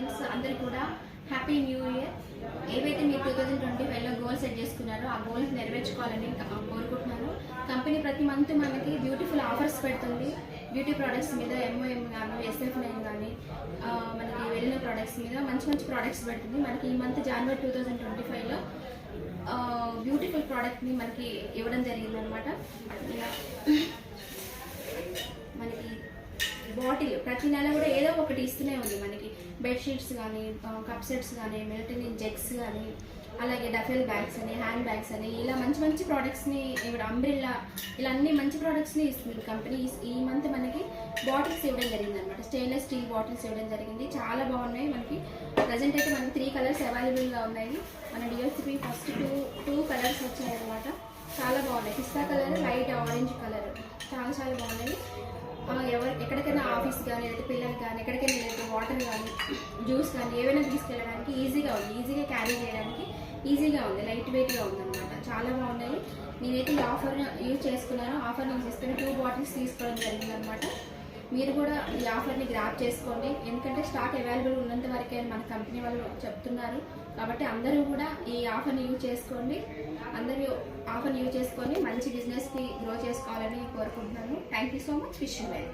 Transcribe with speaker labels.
Speaker 1: Friends అందరికీ కూడా happy new year. ఏవైతే మీరు 2025లో గోల్ సెట్ చేసుకున్నారో ఆ గోల్స్ నెరవేర్చుకోవాలని కోరుకుంటున్నాను. కంపెనీ ప్రతి మంత్ మనకి బ్యూటిఫుల్ ఆఫర్స్ పెడుతుంది. బ్యూటీ ప్రోడక్ట్స్ మీద MOM కానీ SF9 కానీ మనకి వెళ్ళిన ప్రోడక్ట్స్ మీద మంచి మంచి ప్రోడక్ట్స్ పెడుతుంది. మనకి ఈ మంత్ జనవరి 2025లో బ్యూటిఫుల్ ప్రోడక్ట్ని మనకి ఇవ్వడం జరిగిందనమాట. మనకి బాటిల్ ప్రతి నెల కూడా ఏదో ఒకటి ఇస్తూనే ఉంది. మనకి బెడ్షీట్స్ కానీ, కప్ సెట్స్ కానీ, మెల్టనిన్ జెగ్స్ కానీ, అలాగే డఫెల్ బ్యాగ్స్ అని, హ్యాండ్ బ్యాగ్స్ అని, ఇలా మంచి మంచి ప్రోడక్ట్స్ని ఇప్పుడు అంబ్రిల్లా ఇలా అన్ని మంచి ప్రోడక్ట్స్ని ఇస్తుంది కంపెనీ. ఈ మంత్ మనకి బాటిల్స్ ఇవ్వడం జరిగింది అనమాట. స్టెయిన్లెస్ స్టీల్ బాటిల్స్ ఇవ్వడం జరిగింది. చాలా బాగున్నాయి. మనకి ప్రజెంట్ అయితే మనకి 3 కలర్స్ అవైలబుల్గా ఉన్నాయి. మన DSP ఫస్ట్ టూ కలర్స్ వచ్చాయి అనమాట. చాలా బాగున్నాయి. పిస్తా కలర్, లైట్ ఆరెంజ్ కలర్, చాలా చాలా బాగున్నాయి. ఎక్కడికైనా ఆఫీస్ కానీ, లేదా పిల్లలకి కానీ, ఎక్కడికైనా లేదా వాటర్ కానీ, జ్యూస్ కానీ ఏవైనా తీసుకెళ్ళడానికి ఈజీగా ఉంది. ఈజీగా క్యారీ చేయడానికి ఈజీగా ఉంది. లైట్ వెయిట్గా ఉందన్నమాట. చాలా బాగున్నాయి. నేనైతే ఈ ఆఫర్ యూజ్ చేసుకున్నాను. ఆఫర్ నుంచి తీసుకుని 2 బాటిల్స్ తీసుకోవడం జరిగిందనమాట. మీరు కూడా ఈ ఆఫర్ని గ్రాప్ చేసుకోండి. ఎందుకంటే స్టాక్ అవైలబుల్ ఉన్నంత వరకే మన కంపెనీ వాళ్ళు చెప్తున్నారు. కాబట్టి అందరూ కూడా ఈ ఆఫర్ని యూజ్ చేసుకోండి. అందరూ ఆఫర్ని యూజ్ చేసుకొని మంచి బిజినెస్కి గ్రో చేసుకోవాలని కోరుకుంటున్నాను. Thank you so much. Wish you well.